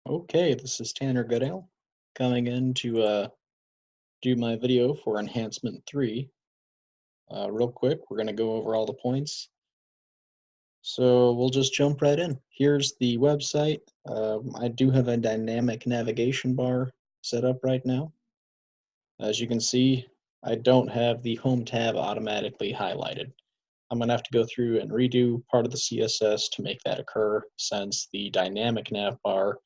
Okay, this is Tanner Goodale coming in to do my video for Enhancement 3. Real quick, we're going to go over all the points. So we'll just jump right in. Here's the website. I do have a dynamic navigation bar set up right now. As you can see, I don't have the Home tab automatically highlighted. I'm going to have to go through and redo part of the CSS to make that occur since the dynamic nav bar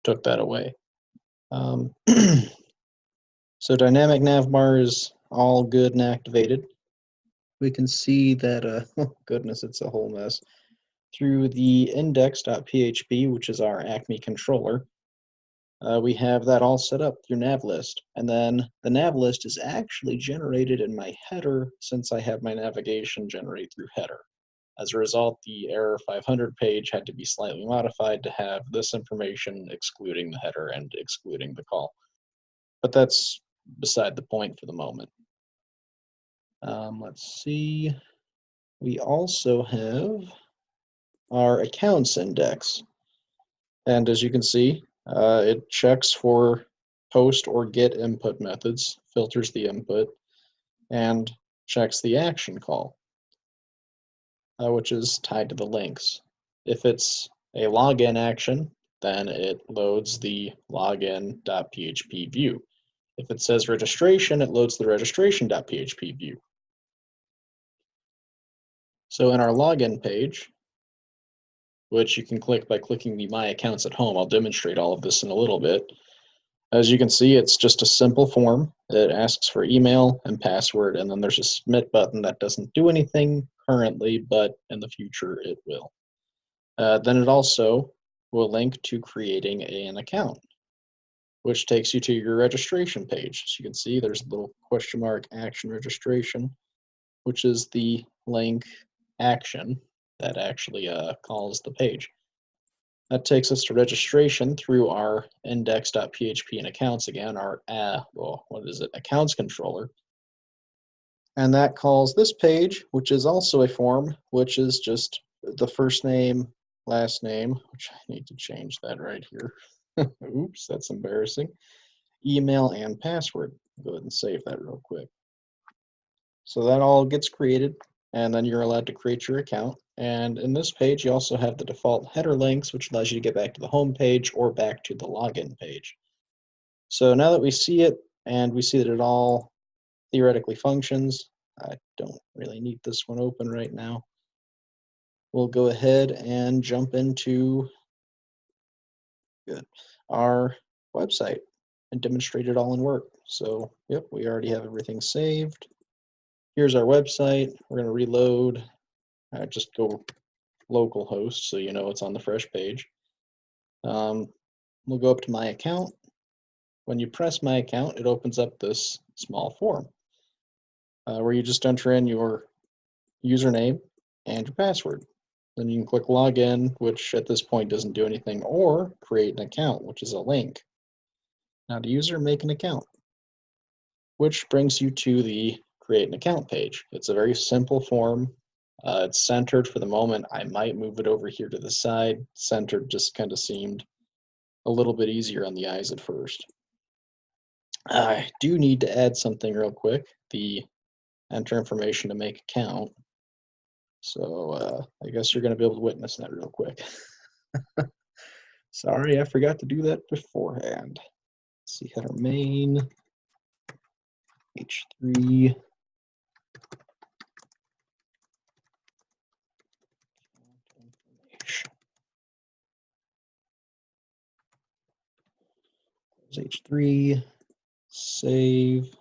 took that away. So dynamic navbar is all good and activated. We can see that, oh goodness, it's a whole mess. Through the index.php, which is our Acme controller, we have that all set up through nav list. And then the nav list is actually generated in my header since I have my navigation generate through header. As a result, the error 500 page had to be slightly modified to have this information excluding the header and excluding the call. But that's beside the point for the moment. Let's see. We also have our accounts index. And as you can see, it checks for post or get input methods, filters the input, and checks the action call, which is tied to the links. If it's a login action, then it loads the login.php view. If it says registration, it loads the registration.php view. So in our login page, which you can click by clicking the My Accounts at Home, I'll demonstrate all of this in a little bit. As you can see, it's just a simple form. It asks for email and password, and then there's a submit button that doesn't do anything currently, but in the future it will. Then it also will link to creating an account, which takes you to your registration page. As you can see, there's a little question mark action registration, which is the link action that actually calls the page. That takes us to registration through our index.php and accounts again, our, accounts controller. And that calls this page, which is also a form, which is just the first name, last name, which I need to change that right here. Oops, that's embarrassing. Email and password. Go ahead and save that real quick. So that all gets created, and then you're allowed to create your account. And in this page, you also have the default header links, which allows you to get back to the home page or back to the login page. So now that we see it, and we see that it all theoretically functions, I don't really need this one open right now. We'll go ahead and jump into our website and demonstrate it all in work. So, yep, we already have everything saved. Here's our website. We're going to reload. Just go localhost so you know it's on the fresh page. We'll go up to my account. When you press my account, it opens up this small form where you just enter in your username and your password. Then you can click login, which at this point doesn't do anything, or create an account, which is a link. Now to user, make an account, which brings you to the create an account page. It's a very simple form. It's centered for the moment. I might move it over here to the side. Centered just kind of seemed a little bit easier on the eyes at first. I do need to add something real quick. The enter information to make account. So I guess you're going to be able to witness that real quick. Sorry, I forgot to do that beforehand. Let's see, header main, H3. H3, save,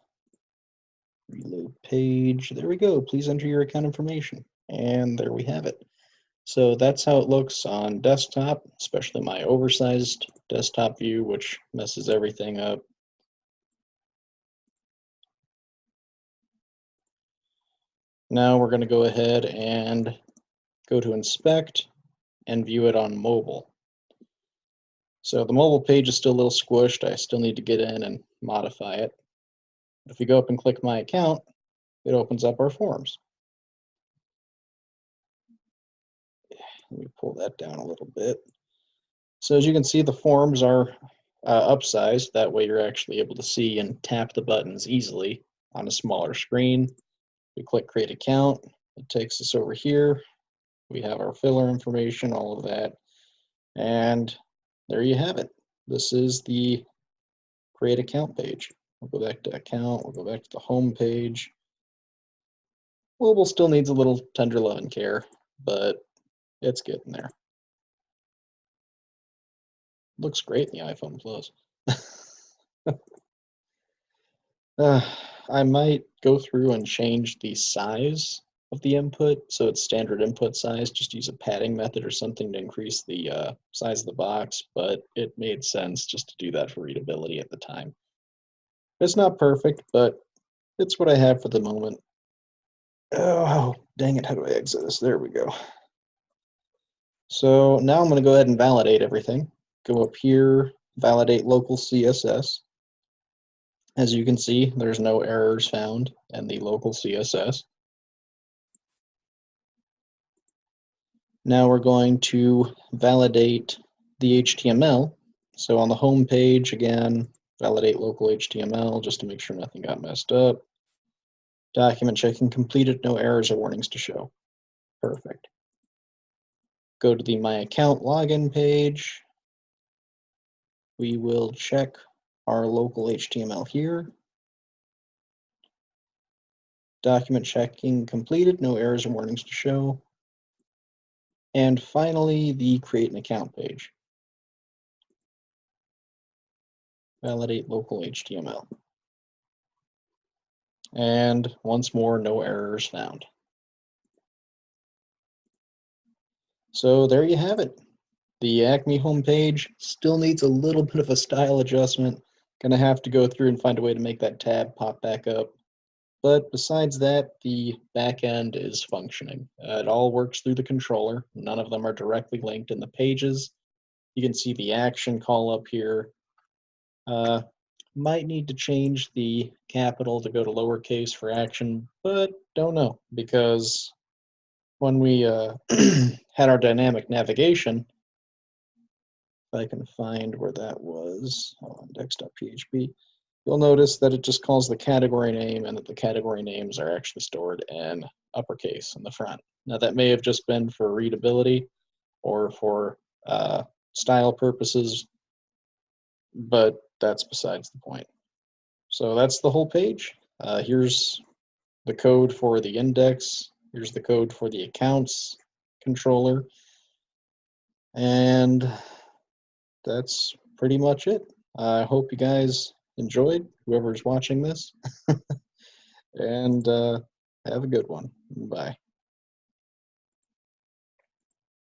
reload page. There we go. Please enter your account information. And there we have it. So that's how it looks on desktop, especially my oversized desktop view, which messes everything up. Now we're going to go ahead and go to inspect and view it on mobile. So the mobile page is still a little squished. I still need to get in and modify it. If we go up and click my account, it opens up our forms. Let me pull that down a little bit. So as you can see, the forms are upsized. That way you're actually able to see and tap the buttons easily on a smaller screen. We click Create Account. It takes us over here. We have our filler information, all of that. And there you have it. This is the Create Account page. We'll go back to Account. We'll go back to the Home page. Mobile still needs a little tender love and care, but it's getting there. Looks great in the iPhone Plus. I might go through and change the size of the input so it's standard input size. Just use a padding method or something to increase the size of the box, but it made sense just to do that for readability at the time. It's not perfect, but it's what I have for the moment. Oh, dang it, how do I exit this? There we go. So now I'm going to go ahead and validate everything. Go up here, validate local CSS. As you can see, there's no errors found in the local CSS. Now we're going to validate the HTML. So on the home page, again, validate local HTML just to make sure nothing got messed up. Document checking completed, no errors or warnings to show. Perfect. Go to the My Account login page. We will check our local HTML here. Document checking completed, no errors or warnings to show. And finally, the Create an Account page. Validate local HTML. And once more, no errors found. So there you have it. The Acme homepage still needs a little bit of a style adjustment. Gonna have to go through and find a way to make that tab pop back up. But besides that, the back end is functioning. It all works through the controller. None of them are directly linked in the pages. You can see the action call up here. Might need to change the capital to go to lowercase for action, but don't know, because when we had our dynamic navigation, if I can find where that was, index.php, you'll notice that it just calls the category name and that the category names are actually stored in uppercase in the front. Now that may have just been for readability or for style purposes, but that's besides the point. So that's the whole page. Here's the code for the index. Here's the code for the accounts controller. And that's pretty much it. I hope you guys enjoyed, whoever's watching this. And have a good one. Bye.